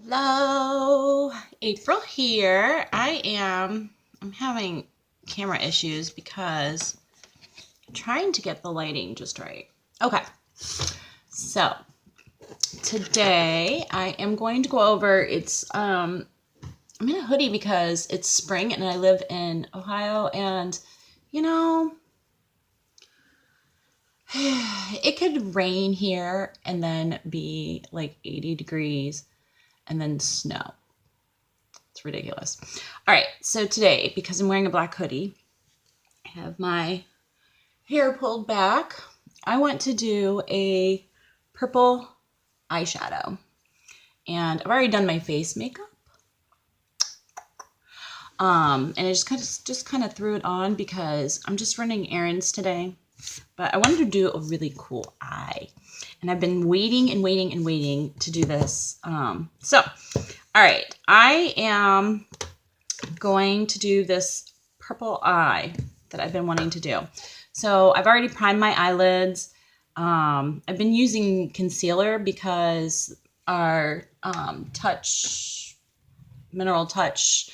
Hello, April here. I'm having camera issues because I'm trying to get the lighting just right. Okay, so today I am going to go over, I'm in a hoodie because it's spring and I live in Ohio, and you know, it could rain here and then be like 80 degrees and then snow. It's ridiculous. All right, so today, because I'm wearing a black hoodie, I have my hair pulled back. I want to do a purple eyeshadow. And I've already done my face makeup. And I just kind of threw it on because I'm just running errands today. But I wanted to do a really cool eye. And I've been waiting and waiting and waiting to do this. All right, I am going to do this purple eye that I've been wanting to do. So I've already primed my eyelids. I've been using concealer because our Mineral Touch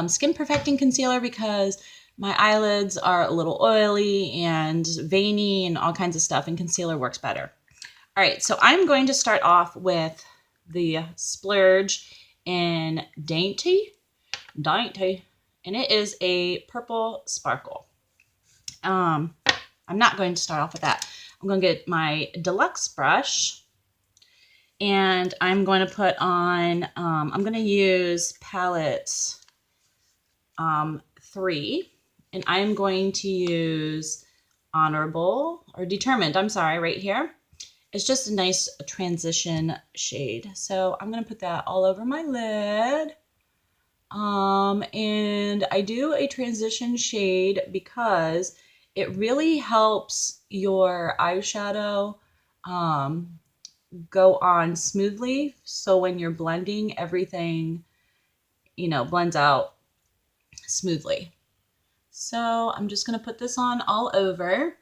Skin Perfecting Concealer, because my eyelids are a little oily and veiny and all kinds of stuff, and concealer works better. All right, so I'm going to start off with the Splurge in Dainty, and it is a purple sparkle. I'm not going to start off with that. I'm going to get my deluxe brush, and I'm going to put on, I'm going to use palette 3, and I'm going to use Determined, I'm sorry, right here. It's just a nice transition shade. So I'm going to put that all over my lid. And I do a transition shade because it really helps your eyeshadow go on smoothly. So when you're blending, everything, blends out smoothly. So I'm just going to put this on all over.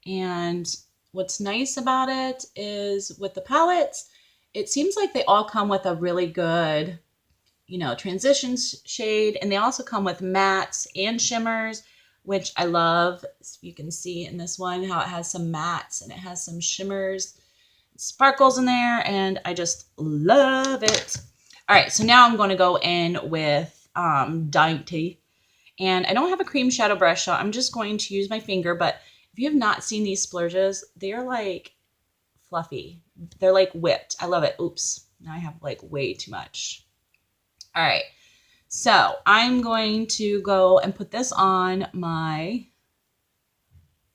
And what's nice about it is with the palettes, it seems like they all come with a really good, transition shade. And they also come with mattes and shimmers, which I love. You can see in this one how it has some mattes and it has some shimmers, sparkles in there, and I just love it. All right, so now I'm going to go in with Dainty. And I don't have a cream shadow brush, so I'm just going to use my finger. But if you have not seen these splurges, they're like fluffy. They're like whipped. I love it. Oops, now I have like way too much. All right, so I'm going to go and put this on my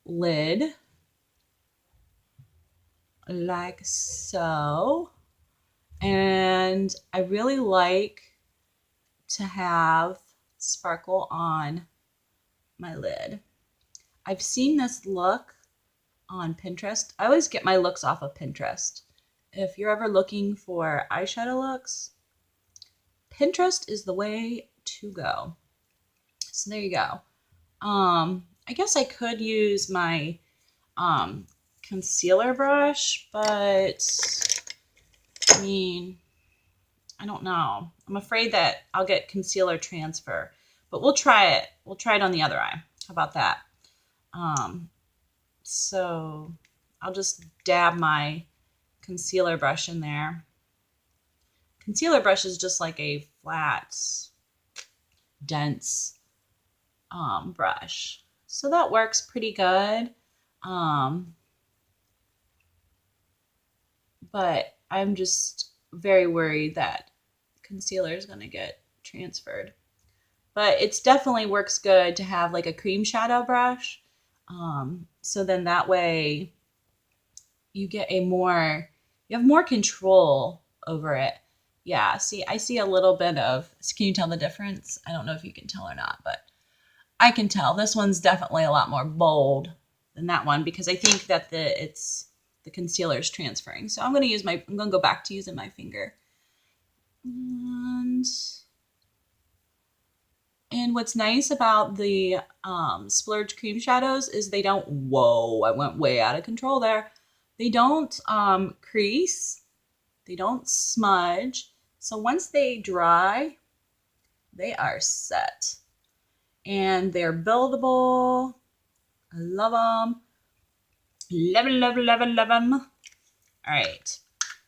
lid like so. And I really like to have sparkle on my lid. I've seen this look on Pinterest. I always get my looks off of Pinterest. If you're ever looking for eyeshadow looks, Pinterest is the way to go. So there you go. I guess I could use my concealer brush, but I mean, I don't know. I'm afraid that I'll get concealer transfer, but we'll try it. We'll try it on the other eye. How about that? So I'll just dab my concealer brush in there. Concealer brush is just like a flat, dense brush. So that works pretty good. But I'm just very worried that concealer is going to get transferred. But it definitely works good to have like a cream shadow brush. So then that way you have more control over it. Yeah, see, I see a little bit of, can you tell the difference? I don't know if you can tell or not, but I can tell. This one's definitely a lot more bold than that one because I think that the concealer is transferring. So I'm going to go back to using my finger. And what's nice about the Splurge cream shadows is they don't, whoa, I went way out of control there. They don't crease. They don't smudge. So once they dry, they are set. And they're buildable. I love them. Love it, love it, love it, love them. All right.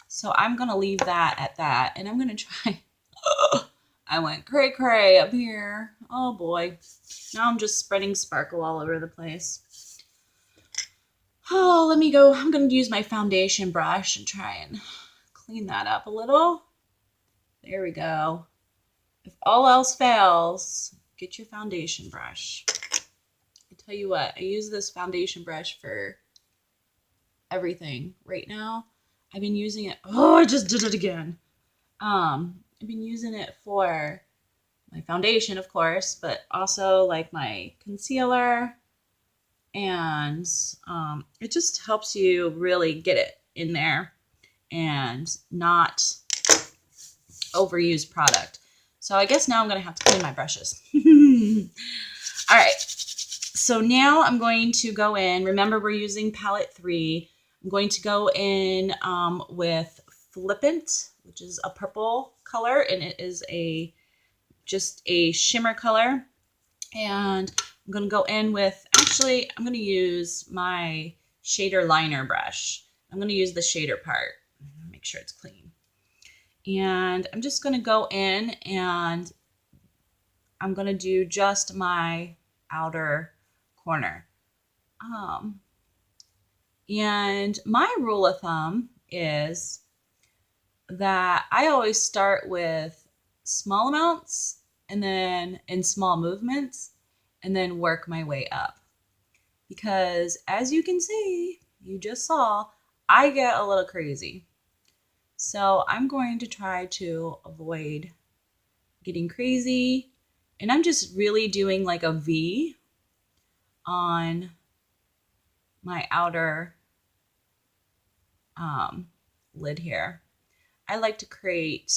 So I'm going to leave that at that. And I'm going to try. I went cray cray up here. Oh boy. Now I'm just spreading sparkle all over the place. Oh, let me go. I'm going to use my foundation brush and try and clean that up a little. There we go. If all else fails, get your foundation brush. I tell you what, I use this foundation brush for everything right now. I've been using it. Oh, I just did it again. I've been using it for my foundation, of course, but also like my concealer. And it just helps you really get it in there and not overuse product. So I guess now I'm going to have to clean my brushes. All right. So now I'm going to go in. Remember, we're using palette 3. I'm going to go in with Flippant, which is a purple color, and it is just a shimmer color. And I'm going to go in with, actually, I'm going to use my shader liner brush. I'm going to use the shader part. Make sure it's clean. And I'm just going to go in and I'm going to do just my outer corner. And my rule of thumb is that I always start with small amounts and then in small movements and then work my way up. Because as you can see, you just saw, I get a little crazy. So I'm going to try to avoid getting crazy. And I'm just really doing like a V on my outer lid here. I like to create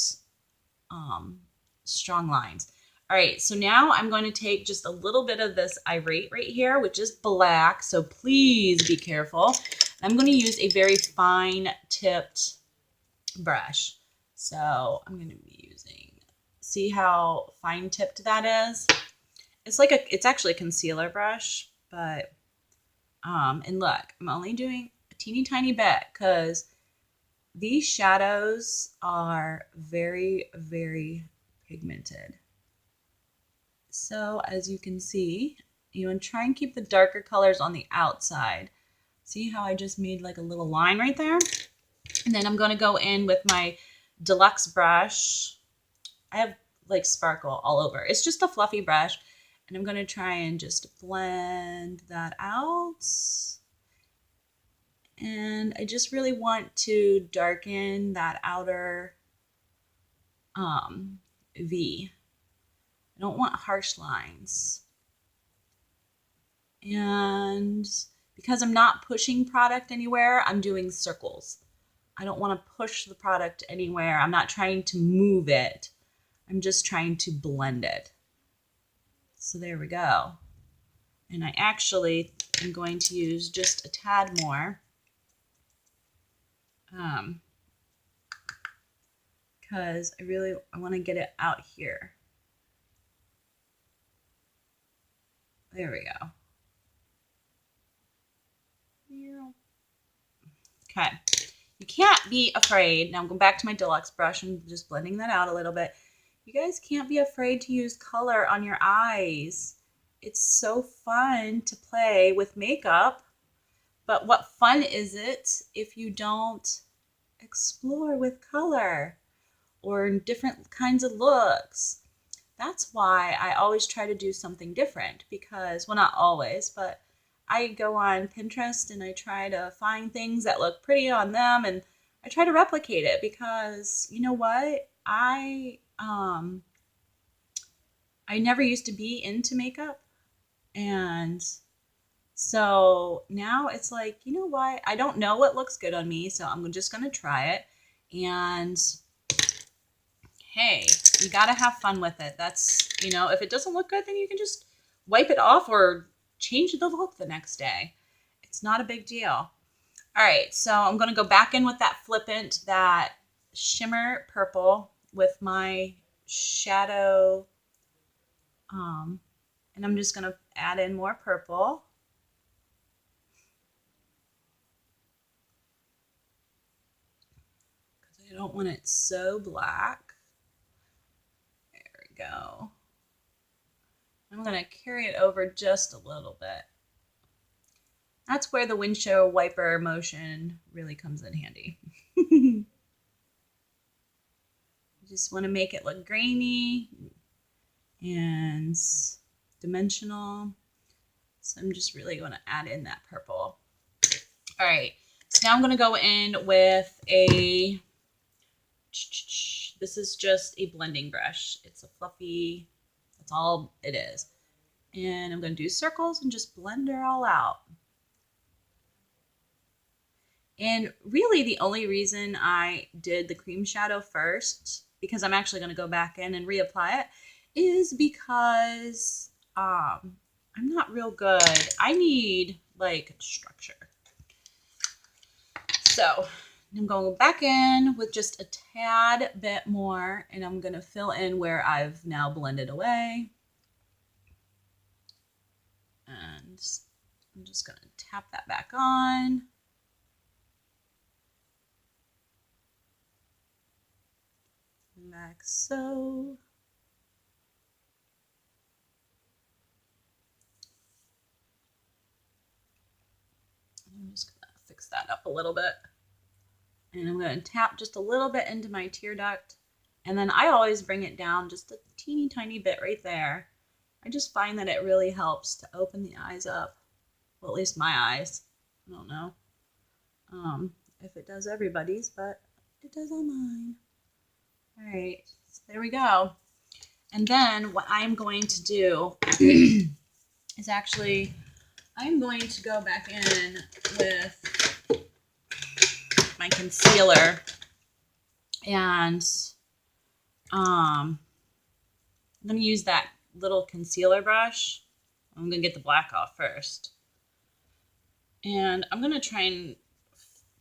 strong lines. All right, so now I'm going to take just a little bit of this Irate right here, which is black, so please be careful. I'm going to use a very fine tipped brush. So I'm going to be using, see how fine tipped that is? It's actually a concealer brush, but, and look, I'm only doing a teeny tiny bit because these shadows are very, very pigmented. So as you can see, you want to try and keep the darker colors on the outside. See how I just made like a little line right there? And then I'm going to go in with my deluxe brush. I have like sparkle all over. It's just a fluffy brush. And I'm going to try and just blend that out. And I just really want to darken that outer V. I don't want harsh lines. And because I'm not pushing product anywhere, I'm doing circles. I don't want to push the product anywhere. I'm not trying to move it. I'm just trying to blend it. So there we go. And I actually am going to use just a tad more. Because I want to get it out here. There we go. Okay. You can't be afraid. Now I'm going back to my deluxe brush and just blending that out a little bit. You guys can't be afraid to use color on your eyes. It's so fun to play with makeup. But what fun is it if you don't explore with color or different kinds of looks? That's why I always try to do something different because, well, not always, but I go on Pinterest and I try to find things that look pretty on them and I try to replicate it because, you know what? I never used to be into makeup. And so now it's like, you know what? I don't know what looks good on me, so I'm just going to try it. And hey, you got to have fun with it. That's, you know, if it doesn't look good, then you can just wipe it off or change the look the next day. It's not a big deal. All right, so I'm going to go back in with that flippant, that shimmer purple with my shadow. And I'm just going to add in more purple. Because I don't want it so black. There we go. I'm going to carry it over just a little bit. That's where the windshield wiper motion really comes in handy. Just want to make it look grainy and dimensional. So I'm just really going to add in that purple. All right, so now I'm going to go in with a, this is just a blending brush. It's a fluffy, that's all it is. And I'm going to do circles and just blend her all out. And really the only reason I did the cream shadow first, because I'm actually going to go back in and reapply it, is because I'm not real good. I need like structure. So I'm going back in with just a tad bit more, and I'm going to fill in where I've now blended away. And I'm just going to tap that back on. Like so. I'm just going to fix that up a little bit. And I'm going to tap just a little bit into my tear duct. And then I always bring it down just a teeny tiny bit right there. I just find that it really helps to open the eyes up. Well, at least my eyes. I don't know if it does everybody's, but it does on mine. All right, so there we go. And then what I'm going to do is actually, I'm going to go back in with my concealer, and I'm going to use that little concealer brush. I'm going to get the black off first. And I'm going to try and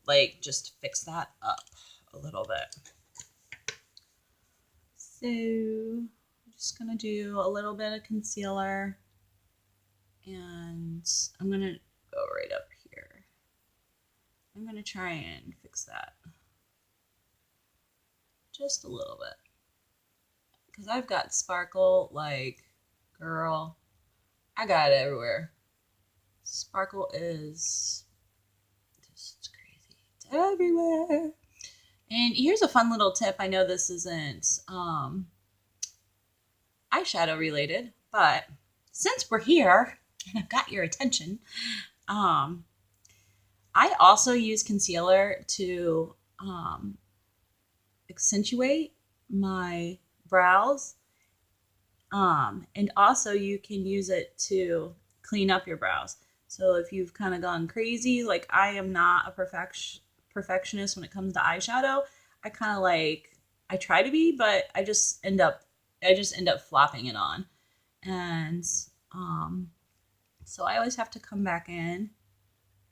like just fix that up a little bit. So I'm just going to do a little bit of concealer, and I'm going to go right up here. I'm going to try and fix that just a little bit, because I've got sparkle like, girl, I got it everywhere. Sparkle is just crazy. It's everywhere. And here's a fun little tip. I know this isn't eyeshadow related, but since we're here and I've got your attention, I also use concealer to accentuate my brows. And also you can use it to clean up your brows. So if you've kind of gone crazy, like I am not a perfectionist when it comes to eyeshadow. I kind of like, I try to be, but I just end up flopping it on. And so I always have to come back in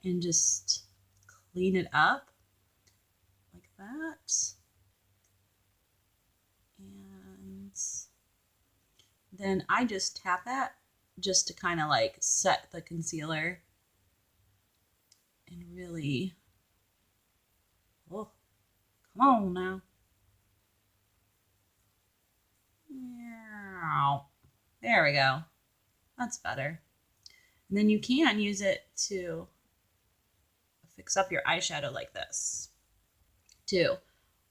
and just clean it up like that. And then I just tap that just to kind of like set the concealer and really, oh, come on now. There we go. That's better. And then you can use it to fix up your eyeshadow like this too.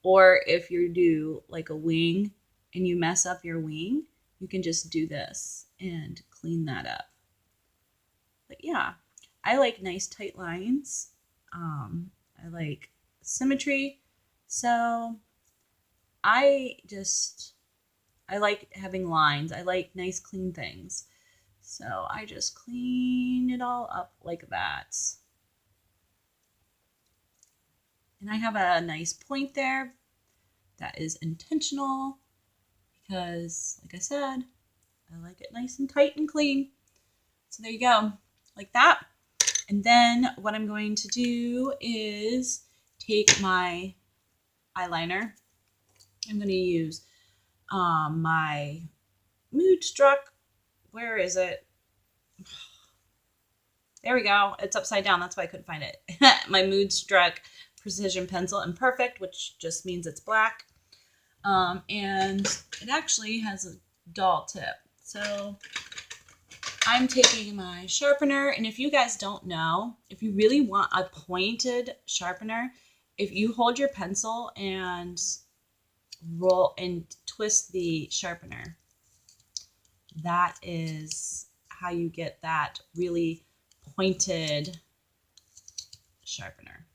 Or if you do like a wing and you mess up your wing, you can just do this and clean that up. But yeah, I like nice tight lines. I like symmetry. So I like having lines. I like nice clean things. So I just clean it all up like that. And I have a nice point there that is intentional because, like I said, I like it nice and tight and clean. So there you go, like that. And then what I'm going to do is take my eyeliner. I'm going to use my Moodstruck. Where is it? There we go. It's upside down. That's why I couldn't find it. My Moodstruck Precision Pencil Imperfect, which just means it's black. And it actually has a dull tip. So I'm taking my sharpener, and if you guys don't know, if you really want a pointed sharpener, if you hold your pencil and roll and twist the sharpener, that is how you get that really pointed sharpener.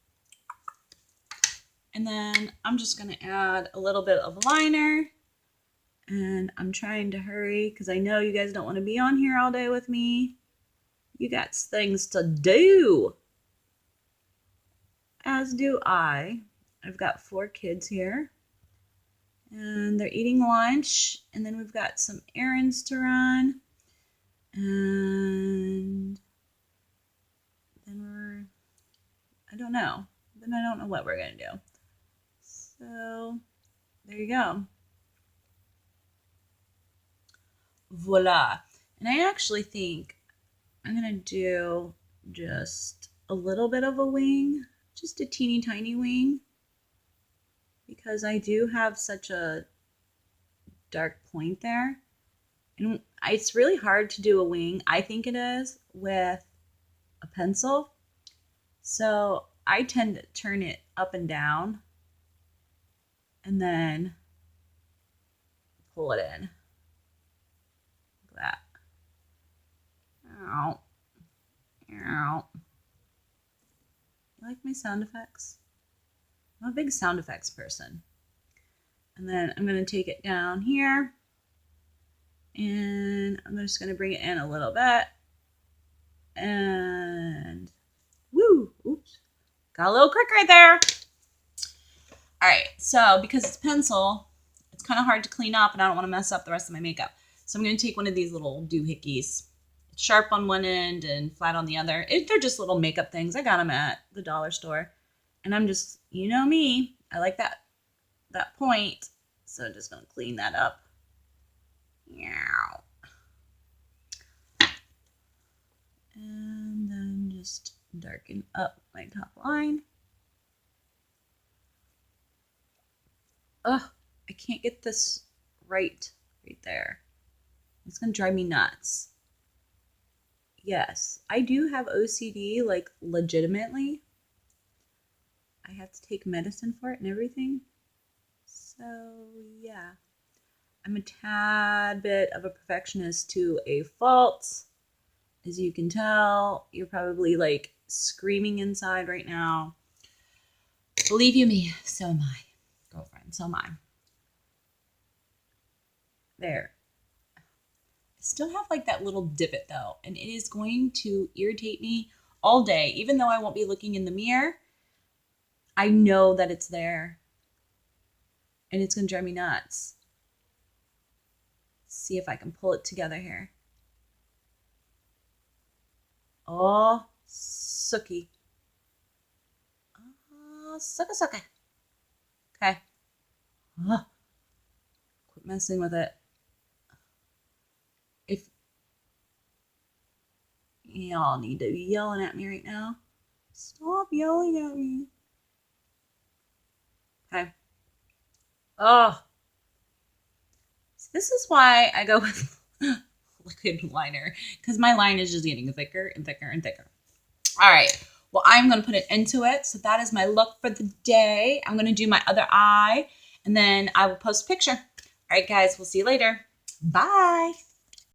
And then I'm just going to add a little bit of liner. And I'm trying to hurry because I know you guys don't want to be on here all day with me. You got things to do. As do I. I've got 4 kids here. And they're eating lunch. And then we've got some errands to run. And then I don't know. Then I don't know what we're going to do. So there you go. Voila. And I actually think I'm going to do just a little bit of a wing, just a teeny tiny wing, because I do have such a dark point there. And it's really hard to do a wing, I think it is, with a pencil. So I tend to turn it up and down and then pull it in. That. Ow. Ow. You like my sound effects? I'm a big sound effects person. And then I'm going to take it down here. And I'm just going to bring it in a little bit. And woo! Oops. Got a little crick right there. All right. So because it's pencil, it's kind of hard to clean up and I don't want to mess up the rest of my makeup. So I'm going to take one of these little doohickeys. It's sharp on one end and flat on the other. They're just little makeup things. I got them at the dollar store. And I'm just, you know me, I like that point. So I'm just going to clean that up. And then just darken up my top line. Ugh, I can't get this right there. It's going to drive me nuts. Yes, I do have OCD, like legitimately. I have to take medicine for it and everything. So, yeah. I'm a tad bit of a perfectionist to a fault. As you can tell, you're probably like screaming inside right now. Believe you me, so am I. Girlfriend, so am I. There. I still have like that little divot though, and it is going to irritate me all day. Even though I won't be looking in the mirror, I know that it's there. And it's going to drive me nuts. See if I can pull it together here. Oh, sucky. Oh, sucka. Okay. Oh, quit messing with it. If y'all need to be yelling at me right now, stop yelling at me. Okay. Oh. So this is why I go with liquid liner, because my line is just getting thicker and thicker and thicker. All right. Well, I'm going to put it into it. So that is my look for the day. I'm going to do my other eye, and then I will post a picture. All right, guys. We'll see you later. Bye.